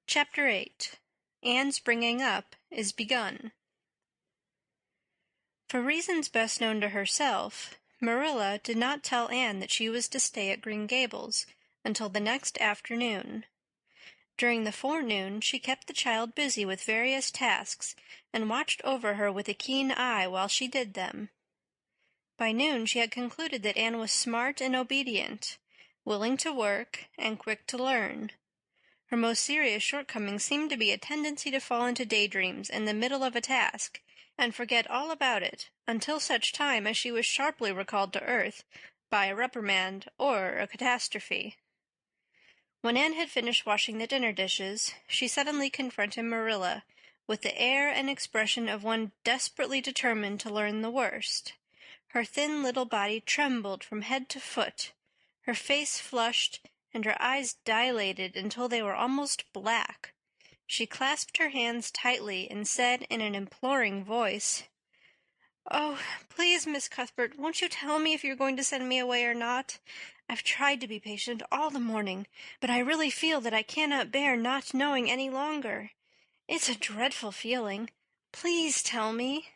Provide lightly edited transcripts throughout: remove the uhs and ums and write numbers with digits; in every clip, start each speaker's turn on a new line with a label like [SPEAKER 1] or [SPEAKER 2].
[SPEAKER 1] Chapter 8. Anne's bringing up is begun. For reasons best known to herself, Marilla did not tell Anne that she was to stay at Green Gables until the next afternoon. During the forenoon she kept the child busy with various tasks and watched over her with a keen eye while she did them. By noon she had concluded that Anne was smart and obedient, willing to work, and quick to learn. Her most serious shortcoming seemed to be a tendency to fall into daydreams in the middle of a task and forget all about it until such time as she was sharply recalled to earth by a reprimand or a catastrophe. When Anne had finished washing the dinner dishes, she suddenly confronted Marilla with the air and expression of one desperately determined to learn the worst. Her thin little body trembled from head to foot, her face flushed, and her eyes dilated until they were almost black. She clasped her hands tightly and said in an imploring voice, "Oh, please, Miss Cuthbert, won't you tell me if you're going to send me away or not? I've tried to be patient all the morning, but I really feel that I cannot bear not knowing any longer. It's a dreadful feeling. Please tell me."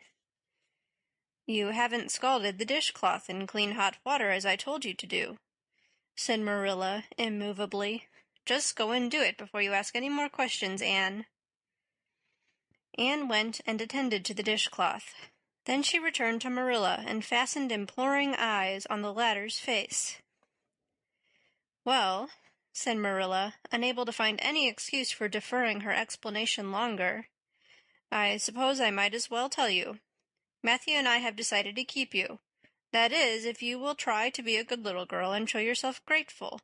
[SPEAKER 1] "You haven't scalded the dishcloth in clean hot water as I told you to do," said Marilla immovably. "Just go and do it before you ask any more questions, Anne." Anne went and attended to the dishcloth. Then she returned to Marilla and fastened imploring eyes on the latter's face. "Well," said Marilla, unable to find any excuse for deferring her explanation longer, "I suppose I might as well tell you. Matthew and I have decided to keep you. That is, if you will try to be a good little girl and show yourself grateful.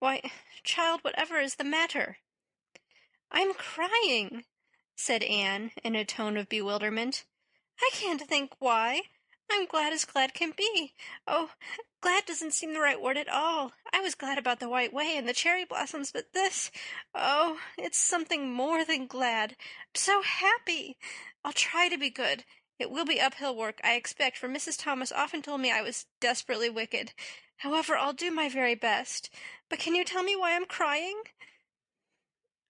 [SPEAKER 1] Why, child, whatever is the matter?" "I'm crying," said Anne in a tone of bewilderment. "I can't think why. I'm glad as glad can be. Oh, glad doesn't seem the right word at all. I was glad about the White Way and the cherry blossoms, but it's something more than glad. I'm so happy. I'll try to be good. It will be uphill work, I expect, for Mrs. Thomas often told me I was desperately wicked. However, I'll do my very best. But can you tell me why I'm crying?"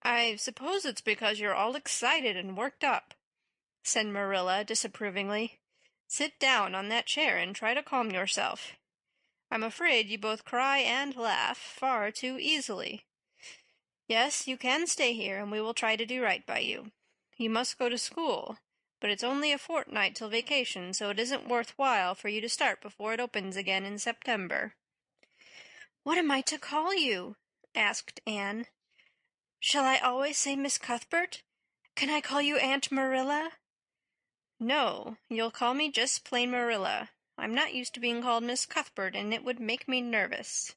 [SPEAKER 1] "I suppose it's because you're all excited and worked up," said Marilla disapprovingly. "Sit down on that chair and try to calm yourself. I'm afraid you both cry and laugh far too easily. Yes, you can stay here and we will try to do right by you. You must go to school, but it's only a fortnight till vacation, so it isn't worthwhile for you to start before it opens again in September." "What am I to call you?" asked Anne. "Shall I always say Miss Cuthbert? Can I call you Aunt Marilla?" "No, you'll call me just plain Marilla. I'm not used to being called Miss Cuthbert, and it would make me nervous."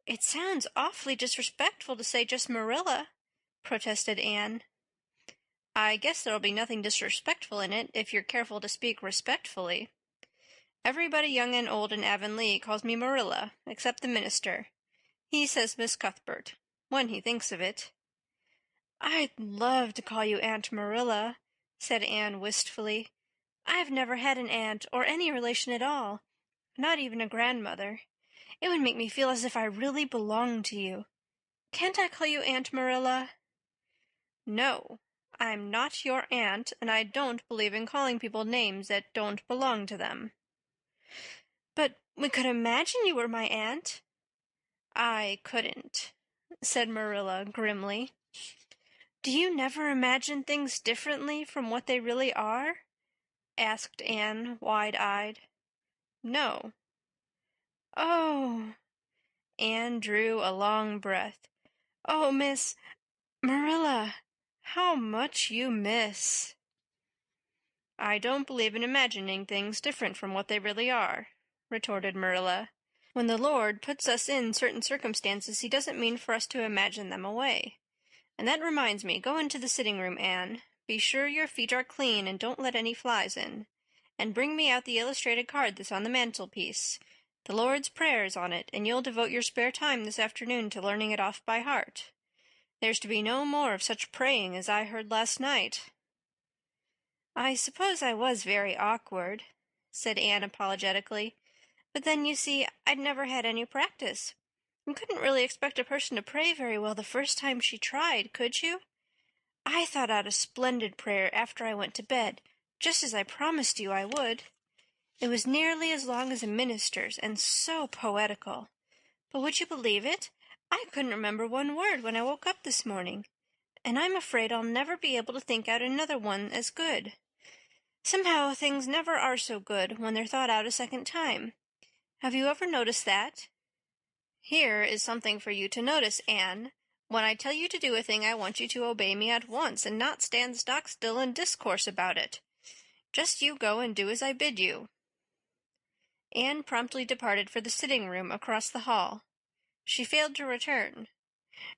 [SPEAKER 1] "It sounds awfully disrespectful to say just Marilla," protested Anne. "I guess there'll be nothing disrespectful in it if you're careful to speak respectfully. Everybody young and old in Avonlea calls me Marilla, except the minister. He says Miss Cuthbert, when he thinks of it." "I'd love to call you Aunt Marilla," said Anne wistfully. "I've never had an aunt or any relation at all, not even a grandmother. It would make me feel as if I really belonged to you. Can't I call you Aunt Marilla?" "No, I'm not your aunt, and I don't believe in calling people names that don't belong to them." "But we could imagine you were my aunt." "I couldn't," said Marilla grimly. "Do you never imagine things differently from what they really are?" asked Anne, wide-eyed. "No." "Oh." Anne drew a long breath. "Oh, Miss Marilla, how much you miss." "I don't believe in imagining things different from what they really are," retorted Marilla. "When the Lord puts us in certain circumstances he doesn't mean for us to imagine them away. And that reminds me, go into the sitting room, Anne. Be sure your feet are clean and don't let any flies in. And bring me out the illustrated card that's on the mantelpiece. The Lord's Prayer is on it, and you'll devote your spare time this afternoon to learning it off by heart. There's to be no more of such praying as I heard last night." "I suppose I was very awkward," said Anne apologetically. "But then, you see, I'd never had any practice. You couldn't really expect a person to pray very well the first time she tried, could you? I thought out a splendid prayer after I went to bed, just as I promised you I would. It was nearly as long as a minister's, and so poetical. But would you believe it? I couldn't remember one word when I woke up this morning, and I'm afraid I'll never be able to think out another one as good. Somehow things never are so good when they're thought out a second time. Have you ever noticed that? Here is something for you to notice, Anne. When I tell you to do a thing, I want you to obey me at once, and not stand stock still and discourse about it. Just you go and do as I bid you. Anne promptly departed for the sitting-room across the hall. She failed to return.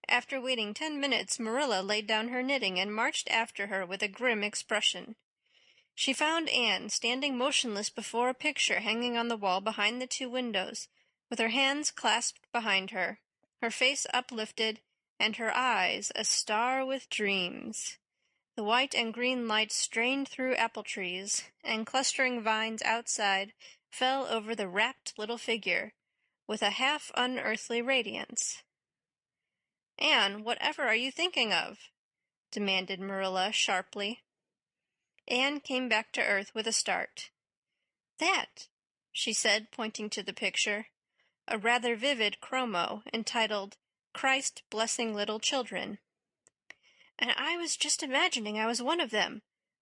[SPEAKER 1] After waiting 10 minutes, Marilla laid down her knitting and marched after her with a grim expression. She found Anne standing motionless before a picture hanging on the wall behind the 2 windows, with her hands clasped behind her, her face uplifted, and her eyes a star with dreams. The white and green light strained through apple trees, and clustering vines outside fell over the rapt little figure, with a half-unearthly radiance. "Anne, whatever are you thinking of?" demanded Marilla sharply. Anne came back to earth with a start. "That," she said, pointing to the picture, a rather vivid chromo entitled "Christ Blessing Little Children." "And I was just imagining I was one of them,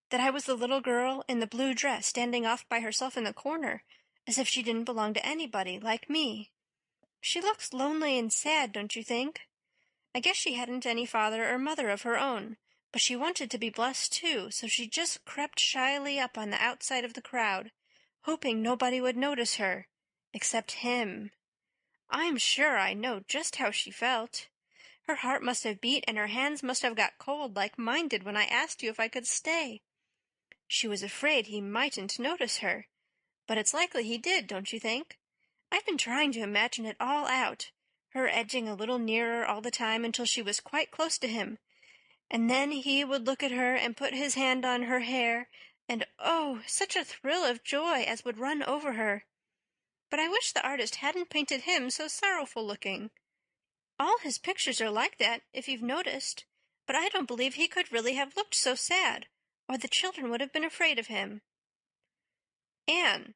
[SPEAKER 1] that I was the little girl in the blue dress standing off by herself in the corner, as if she didn't belong to anybody, like me. She looks lonely and sad, don't you think? I guess she hadn't any father or mother of her own, but she wanted to be blessed too, so she just crept shyly up on the outside of the crowd, hoping nobody would notice her, except him. I'm sure I know just how she felt. Her heart must have beat and her hands must have got cold like mine did when I asked you if I could stay. She was afraid he mightn't notice her, but it's likely he did, don't you think? I've been trying to imagine it all out, her edging a little nearer all the time until she was quite close to him, and then he would look at her and put his hand on her hair, and oh, such a thrill of joy as would run over her. But I wish the artist hadn't painted him so sorrowful-looking. All his pictures are like that, if you've noticed, but I don't believe he could really have looked so sad, or the children would have been afraid of him." "Anne,"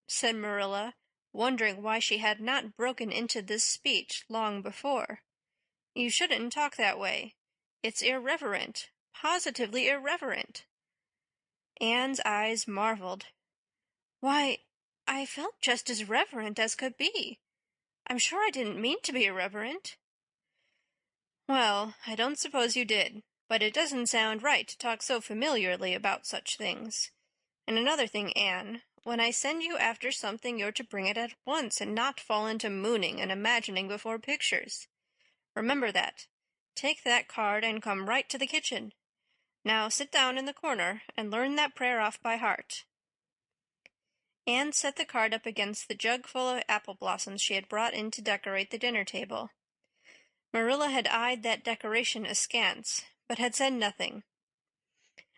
[SPEAKER 1] said Marilla, wondering why she had not broken into this speech long before, "you shouldn't talk that way. It's irreverent, positively irreverent." Anne's eyes marveled. "Why, I felt just as reverent as could be. I'm sure I didn't mean to be irreverent." "Well, I don't suppose you did, but it doesn't sound right to talk so familiarly about such things. And another thing, Anne, when I send you after something you're to bring it at once and not fall into mooning and imagining before pictures. Remember that. Take that card and come right to the kitchen. Now sit down in the corner and learn that prayer off by heart." Anne set the card up against the jug full of apple blossoms she had brought in to decorate the dinner table. Marilla had eyed that decoration askance, but had said nothing,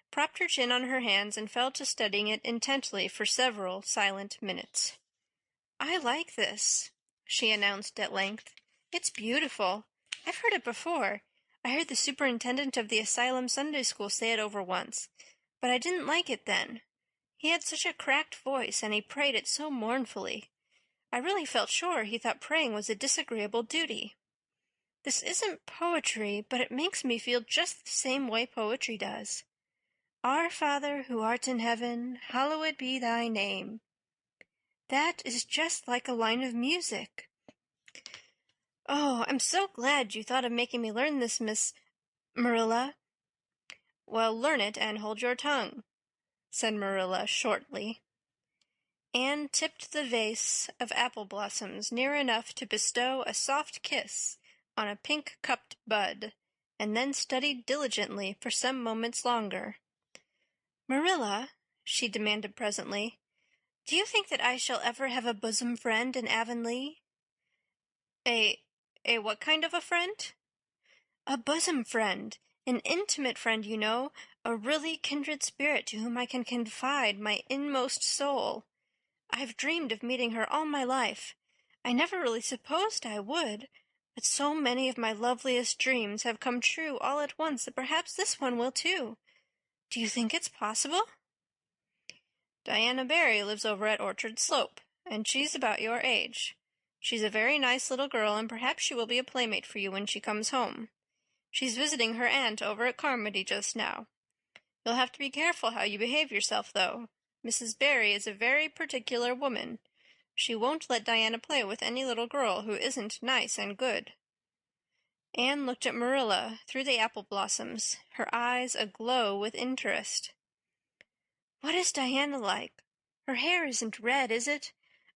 [SPEAKER 1] propped her chin on her hands, and fell to studying it intently for several silent minutes. "I like this," she announced at length. "It's beautiful. I've heard it before. I heard the superintendent of the asylum Sunday school say it over once, but I didn't like it then. He had such a cracked voice, and he prayed it so mournfully. I really felt sure he thought praying was a disagreeable duty. This isn't poetry, but it makes me feel just the same way poetry does. Our Father, who art in heaven, hallowed be thy name. That is just like a line of music. Oh, I'm so glad you thought of making me learn this, Miss Marilla." "Well, learn it and hold your tongue," said Marilla shortly. Anne tipped the vase of apple blossoms near enough to bestow a soft kiss on a pink-cupped bud, and then studied diligently for some moments longer. "Marilla," she demanded presently, "do you think that I shall ever have a bosom friend in Avonlea?" A what kind of a friend?" "A bosom friend. An intimate friend, you know, a really kindred spirit to whom I can confide my inmost soul. I've dreamed of meeting her all my life. I never really supposed I would, But so many of my loveliest dreams have come true all at once that perhaps this one will too. Do you think it's possible? Diana Barry lives over at Orchard Slope, and she's about your age. She's a very nice little girl, and perhaps she will be a playmate for you when she comes home. She's visiting her aunt over at Carmody just now. You'll have to be careful how you behave yourself, though. Mrs. Barry is a very particular woman. She won't let Diana play with any little girl who isn't nice and good. Anne looked at Marilla through the apple blossoms, her eyes aglow with interest. What is Diana like? Her hair isn't red, is it?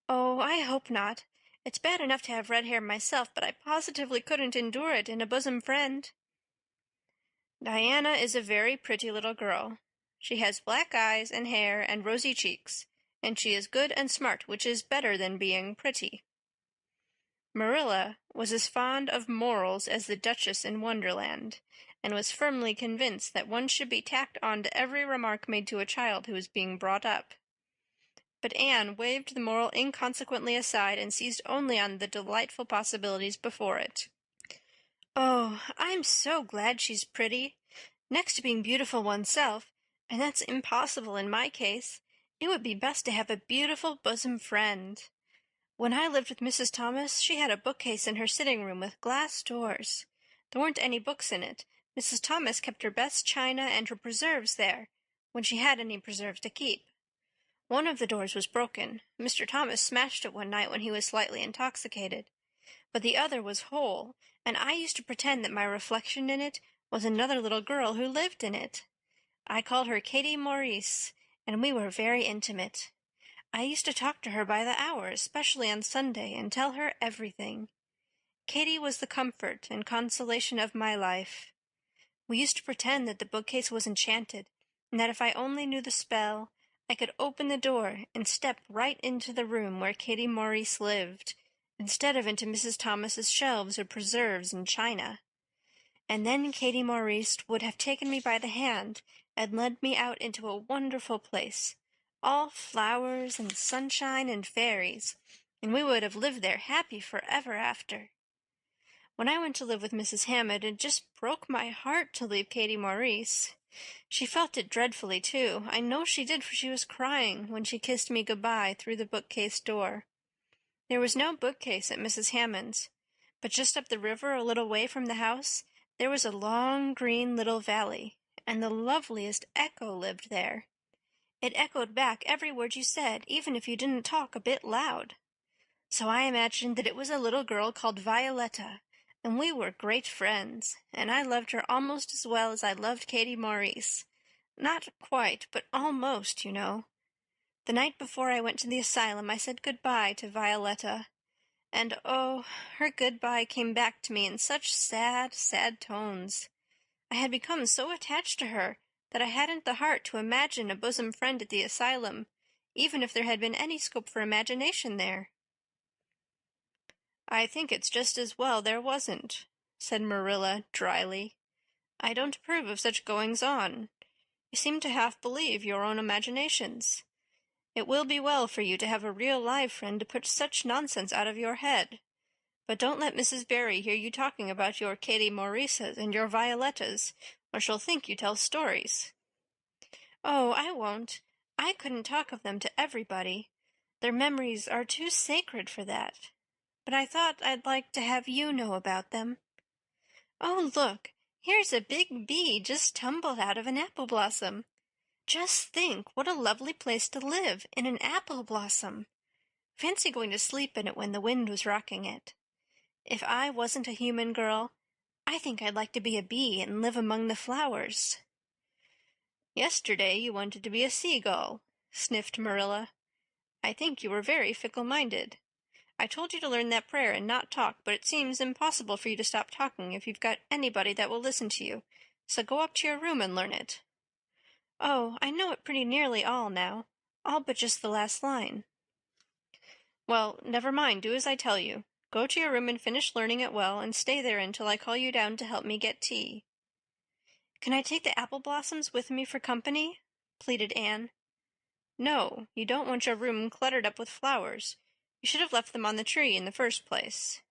[SPEAKER 1] Oh, I hope not. It's bad enough to have red hair myself, but I positively couldn't endure it in a bosom friend. Diana is a very pretty little girl. She has black eyes and hair and rosy cheeks, and she is good and smart, which is better than being pretty. Marilla was as fond of morals as the Duchess in Wonderland, and was firmly convinced that one should be tacked on to every remark made to a child who is being brought up. But Anne waved the moral inconsequently aside and seized only on the delightful possibilities before it. Oh, I'm so glad she's pretty. Next to being beautiful oneself, and that's impossible in my case, it would be best to have a beautiful bosom friend. When I lived with Mrs. Thomas, she had a bookcase in her sitting room with glass doors. There weren't any books in it. Mrs. Thomas kept her best china and her preserves there, when she had any preserves to keep. One of the doors was broken. Mr. Thomas smashed it one night when he was slightly intoxicated. But the other was whole, and I used to pretend that my reflection in it was another little girl who lived in it. I called her Katie Maurice, and we were very intimate. I used to talk to her by the hour, especially on Sunday, and tell her everything. Katie was the comfort and consolation of my life. We used to pretend that the bookcase was enchanted, and that if I only knew the spell, I could open the door and step right into the room where Katie Maurice lived, instead of into Mrs. Thomas's shelves of preserves and china. And then Katie Maurice would have taken me by the hand and led me out into a wonderful place, all flowers and sunshine and fairies, and we would have lived there happy forever after. When I went to live with Mrs. Hammond, it just broke my heart to leave Katie Maurice. She felt it dreadfully, too. I know she did, for she was crying when she kissed me good-bye through the bookcase door. There was no bookcase at Mrs. Hammond's, but just up the river a little way from the house there was a long green little valley, and the loveliest echo lived there. It echoed back every word you said, even if you didn't talk a bit loud. So I imagined that it was a little girl called Violetta, and we were great friends, and I loved her almost as well as I loved Katie Maurice. Not quite, but almost, you know. The night before I went to the asylum I said good-bye to Violetta, and oh, her good-bye came back to me in such sad, sad tones. I had become so attached to her that I hadn't the heart to imagine a bosom friend at the asylum, even if there had been any scope for imagination there. I think it's just as well there wasn't, said Marilla dryly. I don't approve of such goings-on. You seem to half believe your own imaginations. It will be well for you to have a real live friend to put such nonsense out of your head. But don't let Mrs. Barry hear you talking about your Katie Maurices and your Violettas, or she'll think you tell stories. Oh, I won't. I couldn't talk of them to everybody. Their memories are too sacred for that. But I thought I'd like to have you know about them. Oh, look, here's a big bee just tumbled out of an apple blossom. Just think what a lovely place to live, in an apple blossom. Fancy going to sleep in it when the wind was rocking it. If I wasn't a human girl, I think I'd like to be a bee and live among the flowers. Yesterday you wanted to be a seagull, sniffed Marilla. I think you were very fickle-minded. I told you to learn that prayer and not talk, but it seems impossible for you to stop talking if you've got anybody that will listen to you, so go up to your room and learn it. Oh, I know it pretty nearly all now, all but just the last line. Well, never mind, do as I tell you. Go to your room and finish learning it well, and stay there until I call you down to help me get tea. Can I take the apple blossoms with me for company? Pleaded Anne. No, you don't want your room cluttered up with flowers. You should have left them on the tree in the first place.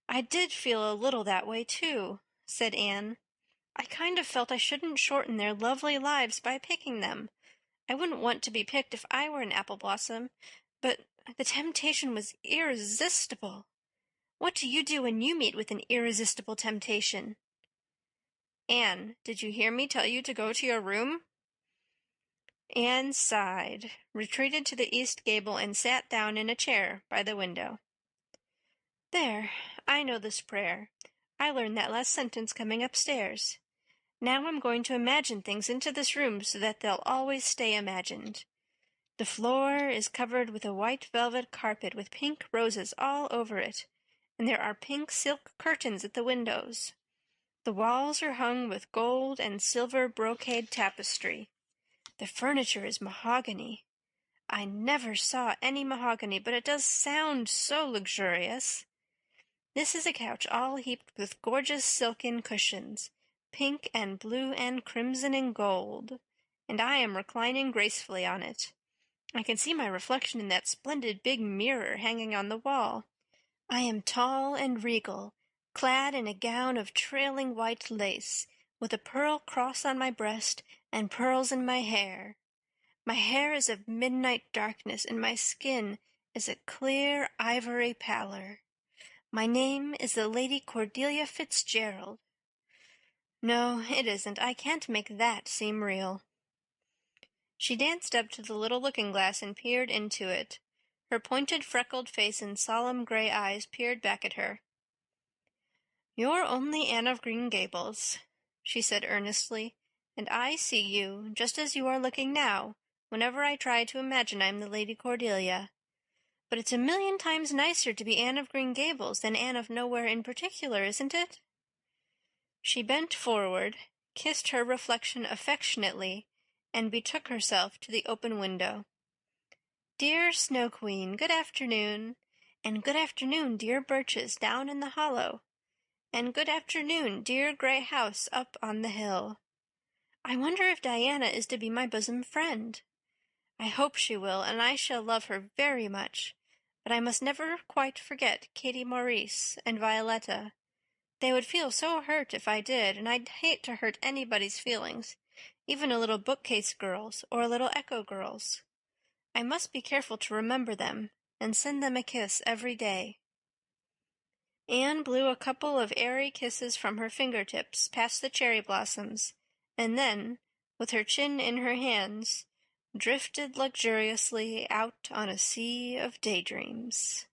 [SPEAKER 1] "I did feel a little that way, too," said Anne. "I kind of felt I shouldn't shorten their lovely lives by picking them. I wouldn't want to be picked if I were an apple blossom, but the temptation was irresistible. What do you do when you meet with an irresistible temptation?" "Anne, did you hear me tell you to go to your room?" Anne sighed, retreated to the east gable, and sat down in a chair by the window. "There, I know this prayer. I learned that last sentence coming upstairs. Now I'm going to imagine things into this room so that they'll always stay imagined. The floor is covered with a white velvet carpet with pink roses all over it, and there are pink silk curtains at the windows. The walls are hung with gold and silver brocade tapestry. The furniture is mahogany. I never saw any mahogany, but it does sound so luxurious. This is a couch all heaped with gorgeous silken cushions, pink and blue and crimson and gold, and I am reclining gracefully on it. I can see my reflection in that splendid big mirror hanging on the wall. I am tall and regal, clad in a gown of trailing white lace, with a pearl cross on my breast and pearls in my hair. My hair is of midnight darkness, and my skin is a clear ivory pallor. My name is the Lady Cordelia Fitzgerald. No, it isn't. I can't make that seem real." She danced up to the little looking-glass and peered into it. Her pointed, freckled face and solemn gray eyes peered back at her. "You're only Anne of Green Gables," she said earnestly, "and I see you, just as you are looking now, whenever I try to imagine I'm the Lady Cordelia. But it's a million times nicer to be Anne of Green Gables than Anne of Nowhere in particular, isn't it?" She bent forward, kissed her reflection affectionately, and betook herself to the open window. "Dear Snow Queen, good afternoon, and good afternoon, dear birches down in the hollow, and good afternoon, dear gray house up on the hill. I wonder if Diana is to be my bosom friend. I hope she will, and I shall love her very much, but I must never quite forget Katie Maurice and Violetta. They would feel so hurt if I did, and I'd hate to hurt anybody's feelings, even a little bookcase girl's or a little echo girl's. I must be careful to remember them, and send them a kiss every day." Anne blew a couple of airy kisses from her fingertips past the cherry blossoms, and then, with her chin in her hands, drifted luxuriously out on a sea of daydreams.